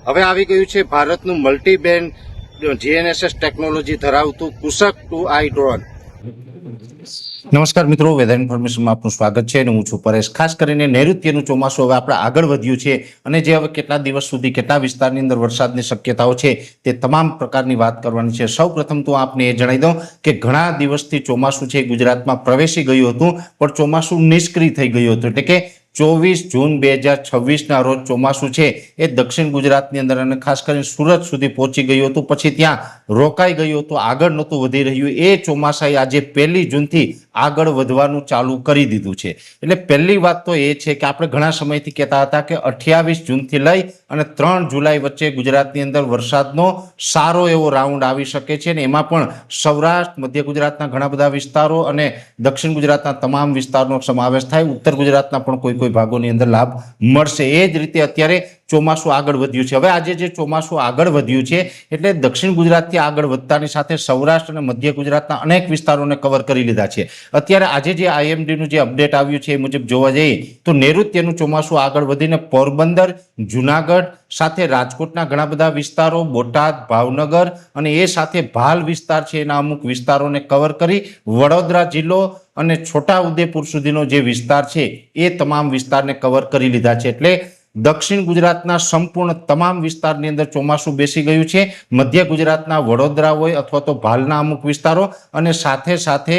હવે આવી ગયું છે ભારતનું મલ્ટીબેન્ડ જીએનએસએસ ટેકનોલોજી ધરાવતું કુશક 2i ડ્રોન। નમસ્કાર મિત્રો, વેધર ઇન્ફોર્મેશનમાં આપનું સ્વાગત છે અને હું છું પરેશ। ખાસ કરીને નૈઋત્યનું ચોમાસું હવે આપણે આગળ વધ્યું છે અને જે હવે કેટલા દિવસ સુધી કેટલા વિસ્તારની અંદર વરસાદની શક્યતાઓ છે તે તમામ પ્રકારની વાત કરવાની છે। સૌ પ્રથમ તો આપને એ જણાવી દઉં કે ઘણા દિવસથી ચોમાસું છે ગુજરાતમાં પ્રવેશી ગયું હતું, પણ ચોમાસું નિષ્ક્રિય થઈ ગયું હતું। એટલે કે 24 જૂન 2026ના રોજ ચોમાસું છે એ દક્ષિણ ગુજરાતની અંદર અને ખાસ કરીને સુરત સુધી પહોંચી ગયું હતું, પછી ત્યાં રોકાઈ ગયું હતું, આગળ નહોતું વધી રહ્યું। એ ચોમાસાએ આજે 1 જૂનથી આગળ વધવાનું ચાલુ કરી દીધું છે। એટલે પહેલી વાત તો એ છે કે આપણે ઘણા સમયથી કહેતા હતા કે 28 જૂનથી લઈ અને 3 જુલાઈ વચ્ચે ગુજરાતની અંદર વરસાદનો સારો એવો રાઉન્ડ આવી શકે છે અને એમાં પણ સૌરાષ્ટ્ર, મધ્ય ગુજરાતના ઘણા બધા વિસ્તારો અને દક્ષિણ ગુજરાતના તમામ વિસ્તારનો સમાવેશ થાય। ઉત્તર ગુજરાતના પણ કોઈ ભાગોની અંદર લાભ મળશે। એ જ રીતે અત્યારે ચોમાસું આગળ વધ્યું છે। હવે આજે જે ચોમાસું આગળ વધ્યું છે એટલે દક્ષિણ ગુજરાતથી આગળ વધતાની સાથે સૌરાષ્ટ્ર અને મધ્ય ગુજરાતના અનેક વિસ્તારોને કવર કરી લીધા છે। અત્યારે આજે જે આઈએમડીનું જે અપડેટ આવ્યું છે એ મુજબ જોવા જઈએ તો નૈઋત્યનું ચોમાસું આગળ વધીને પોરબંદર, જુનાગઢ સાથે રાજકોટના ઘણા બધા વિસ્તારો, બોટાદ, ભાવનગર અને એ સાથે ભાલ વિસ્તાર છે એના અમુક વિસ્તારોને કવર કરી વડોદરા જિલ્લો અને છોટાઉદેપુર સુધીનો જે વિસ્તાર છે એ તમામ વિસ્તારને કવર કરી લીધા છે। એટલે દક્ષિણ ગુજરાતના સંપૂર્ણ તમામ વિસ્તારની અંદર ચોમાસું બેસી ગયું છે। મધ્ય ગુજરાતના વડોદરા હોય અથવા તો ભાલના અમુક વિસ્તારો અને સાથે સાથે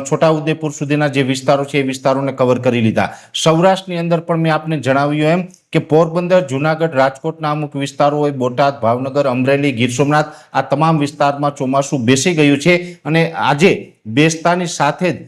છોટાઉદેપુર સુધીના જે વિસ્તારો છે એ વિસ્તારોને કવર કરી લીધા। સૌરાષ્ટ્રની અંદર પણ મેં આપને જણાવ્યું એમ કે પોરબંદર, જુનાગઢ, રાજકોટના અમુક વિસ્તારો હોય, બોટાદ, ભાવનગર, અમરેલી, ગીર સોમનાથ આ તમામ વિસ્તારમાં ચોમાસું બેસી ગયું છે અને આજે બેસતાની સાથે જ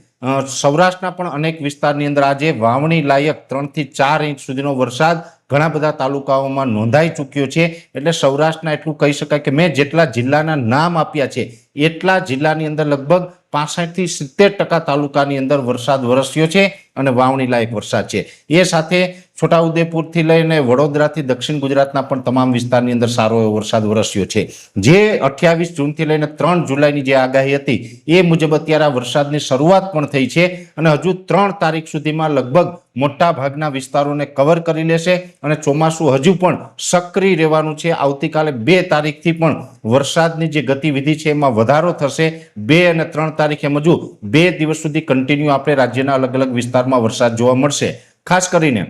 સૌરાષ્ટ્રના પણ અનેક વિસ્તારની અંદર આજે વાવણી લાયક 3 થી 4 ઇંચ સુધીનો વરસાદ ઘણા બધા તાલુકાઓમાં નોંધાઈ ચૂક્યો છે। એટલે સૌરાષ્ટ્રના એટલું કહી શકાય કે મેં જેટલા જિલ્લાના નામ આપ્યા છે એટલા જિલ્લાની અંદર લગભગ 65 થી 70% તાલુકાની અંદર વરસાદ વરસ્યો છે અને વાવણી લાયક વરસાદ છે। એ સાથે છોટાઉદેપુરથી લઈને વડોદરાથી દક્ષિણ ગુજરાતના પણ તમામ વિસ્તારની અંદર સારો એવો વરસાદ વરસ્યો છે। જે 28 જૂનથી લઈને 3 જુલાઈની જે આગાહી હતી એ મુજબ અત્યારે આ વરસાદની શરૂઆત પણ થઈ છે અને હજુ 3 તારીખ સુધીમાં લગભગ મોટા ભાગના વિસ્તારોને કવર કરી લેશે અને ચોમાસું હજુ પણ સક્રિય રહેવાનું છે। આવતીકાલે 2 તારીખથી પણ વરસાદની જે ગતિવિધિ છે એમાં વધારો થશે। 2 અને 3 તારીખે હજુ 2 દિવસ સુધી કન્ટિન્યુ આપણે રાજ્યના અલગ અલગ વિસ્તારમાં વરસાદ જોવા મળશે। ખાસ કરીને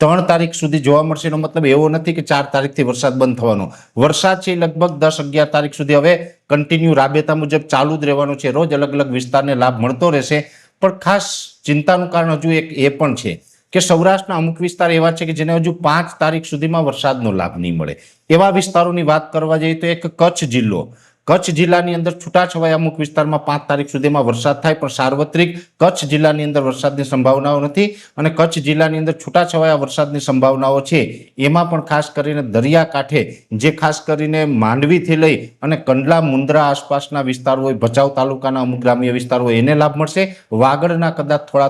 3 તારીખ સુધી જોવા મળશે એનો મતલબ એવો નથી કે 4 તારીખથી વરસાદ બંધ થવાનો। વરસાદ છે લગભગ 10-11 તારીખ સુધી હવે કન્ટિન્યુ રાબેતા મુજબ ચાલુ જ રહેવાનું છે। રોજ અલગ અલગ વિસ્તારને લાભ મળતો રહેશે। પણ ખાસ ચિંતાનું કારણ હજુ એક એ પણ છે કે સૌરાષ્ટ્રના અમુક વિસ્તાર એવા છે કે જેને હજુ 5 તારીખ સુધીમાં વરસાદનો લાભ નહીં મળે। એવા વિસ્તારોની વાત કરવા જઈએ તો એક કચ્છ જિલ્લો, કચ્છ જિલ્લાની અંદર છૂટાછવાયા અમુક વિસ્તારમાં 5 તારીખ સુધીમાં વરસાદ થાય પણ સાર્વત્રિક કચ્છ જિલ્લાની અંદર વરસાદની સંભાવનાઓ નથી અને કચ્છ જિલ્લાની અંદર છૂટાછવાયા વરસાદની સંભાવનાઓ છે। એમાં પણ ખાસ કરીને દરિયાકાંઠે જે ખાસ કરીને માંડવીથી લઈ અને કંડલા, મુન્દ્રા આસપાસના વિસ્તારો હોય, ભચાઉ તાલુકાના અમુક ગ્રામ્ય વિસ્તારો હોય એને લાભ મળશે। વાગડના કદાચ થોડા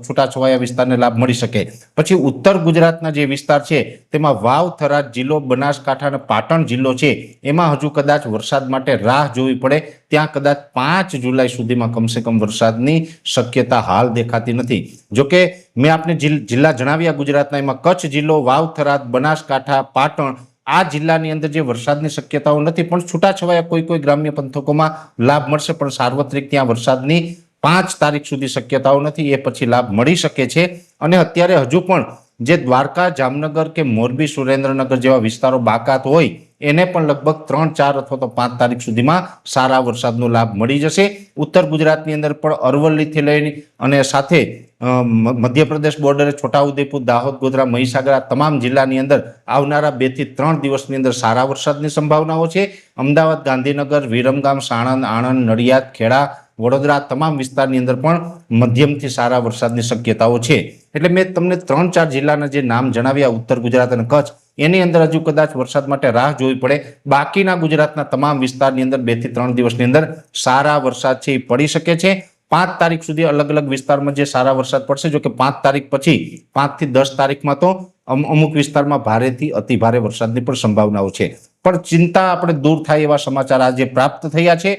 છૂટાછવાયા વિસ્તારને લાભ મળી શકે। પછી ઉત્તર ગુજરાતના જે વિસ્તાર છે તેમાં વાવ, થરાદ જિલ્લો, બનાસકાંઠા અને પાટણ જિલ્લો છે એમાં હજુ કદાચ વરસાદ માટે રાહ જોવી પડે। ત્યાં કદાચ 5 જુલાઈ સુધીમાં કમસે કમ વરસાદની શક્યતા હાલ દેખાતી નથી। જોકે મેં આપને જિલ્લા જણાવ્યા ગુજરાતના, એમાં કચ્છ જિલ્લો, વાવ, થરાદ, બનાસકાંઠા, પાટણ આ જિલ્લાની અંદર જે વરસાદની શક્યતાઓ નથી પણ છૂટાછવાયા કોઈ ગ્રામ્ય પંથકોમાં લાભ મળશે પણ સાર્વત્રિક ત્યાં વરસાદની 5 તારીખ સુધી શક્યતાઓ નથી। એ પછી લાભ મળી શકે છે અને અત્યારે હજુ પણ જે દ્વારકા, જામનગર કે મોરબી, સુરેન્દ્રનગર જેવા વિસ્તારો બાકાત હોય એને પણ લગભગ 3, 4 અથવા તો 5 તારીખ સુધીમાં સારા વરસાદનો લાભ મળી જશે। ઉત્તર ગુજરાતની અંદર પણ અરવલ્લીથી લઈને અને સાથે મધ્યપ્રદેશ બોર્ડરે છોટાઉદેપુર, દાહોદ, ગોધરા, મહીસાગર આ તમામ જિલ્લાની અંદર આવનારા 2 થી 3 દિવસની અંદર સારા વરસાદની સંભાવનાઓ છે। અમદાવાદ, ગાંધીનગર, વિરમગામ, સાણંદ, આણંદ, નડિયાદ, ખેડા, વડોદરા તમામ વિસ્તારની અંદર પણ મધ્યમથી સારા વરસાદની શક્યતાઓ છે। એટલે મેં તમને 3-4 જિલ્લાના જે નામ જણાવ્યા ઉત્તર ગુજરાત અને કચ્છ એની અંદર હજુ કદાચ વરસાદ માટે રાહ જોવી પડે। બાકીના ગુજરાતના તમામ વિસ્તારની અંદર 2 થી 3 દિવસની અંદર સારા વરસાદ છે એ પડી શકે છે। 5 તારીખ સુધી અલગ અલગ વિસ્તારમાં જે સારા વરસાદ પડશે। જો કે 5 તારીખ પછી 5 થી 10 તારીખમાં તો અમુક વિસ્તારમાં ભારેથી અતિ ભારે વરસાદની પણ સંભાવનાઓ છે। પણ ચિંતા આપણે દૂર થાય એવા સમાચાર આજે પ્રાપ્ત થયા છે।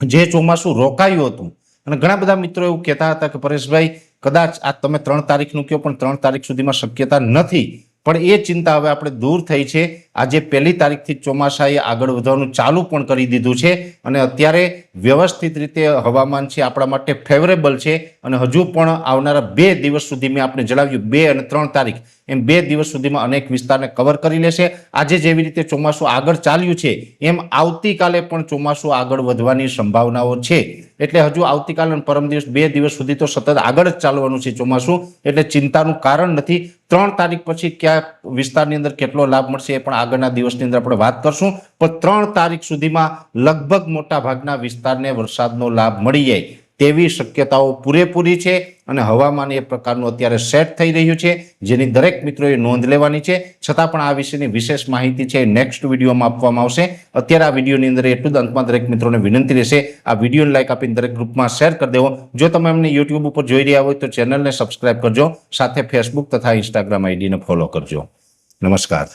જે ચોમાસું રોકાયું હતું અને ઘણા બધા મિત્રો એવું કહેતા હતા કે પરેશભાઈ કદાચ આ તમે 3 તારીખનું કહો પણ 3 તારીખ સુધીમાં શક્યતા નથી પણ એ ચિંતા હવે આપણે દૂર થઈ છે. આજે 1 તારીખથી ચોમાસાએ આગળ વધવાનું ચાલુ પણ કરી દીધું છે અને અત્યારે વ્યવસ્થિત રીતે હવામાન છે આપણા માટે ફેવરેબલ છે અને હજુ પણ આવનારા 2 દિવસ સુધી મેં આપણે જણાવ્યું 2 અને 3 તારીખ એમ 2 દિવસ સુધીમાં અનેક વિસ્તારને કવર કરી લેશે. આજે જેવી રીતે ચોમાસું આગળ ચાલ્યું છે એમ આવતીકાલે પણ ચોમાસું આગળ વધવાની સંભાવનાઓ છે. એટલે હજુ આવતીકાલે અને પરમ દિવસ 2 દિવસ સુધી તો સતત આગળ જ ચાલવાનું છે ચોમાસું, એટલે ચિંતાનું કારણ નથી. 3 તારીખ પછી કયા વિસ્તારની અંદર કેટલો લાભ મળશે એ પણ આગળના દિવસની અંદર આપણે વાત કરશું. પણ 3 તારીખ સુધીમાં લગભગ મોટા ભાગના વિસ્તારને વરસાદનો લાભ મળી જાય તેવી શક્યતાઓ પૂરેપૂરી છે અને હવામાન એ પ્રકારનું અત્યારે સેટ થઈ રહ્યું છે, જેની દરેક મિત્રોએ નોંધ લેવાની છે. છતાં પણ આ વિશેની વિશેષ માહિતી છે નેક્સ્ટ વિડીયોમાં આપવામાં આવશે. અત્યારે આ વિડીયોની અંદર એટલું જ અંતમાં દરેક મિત્રોને વિનંતી રહેશે, આ વિડીયોને લાઈક આપીને દરેક ગ્રુપમાં શેર કરી દેવો. જો તમે અમને યુટ્યુબ ઉપર જોઈ રહ્યા હોય તો ચેનલને સબસ્ક્રાઇબ કરજો, સાથે ફેસબુક તથા ઇન્સ્ટાગ્રામ આઈડીને ફોલો કરજો. નમસ્કાર.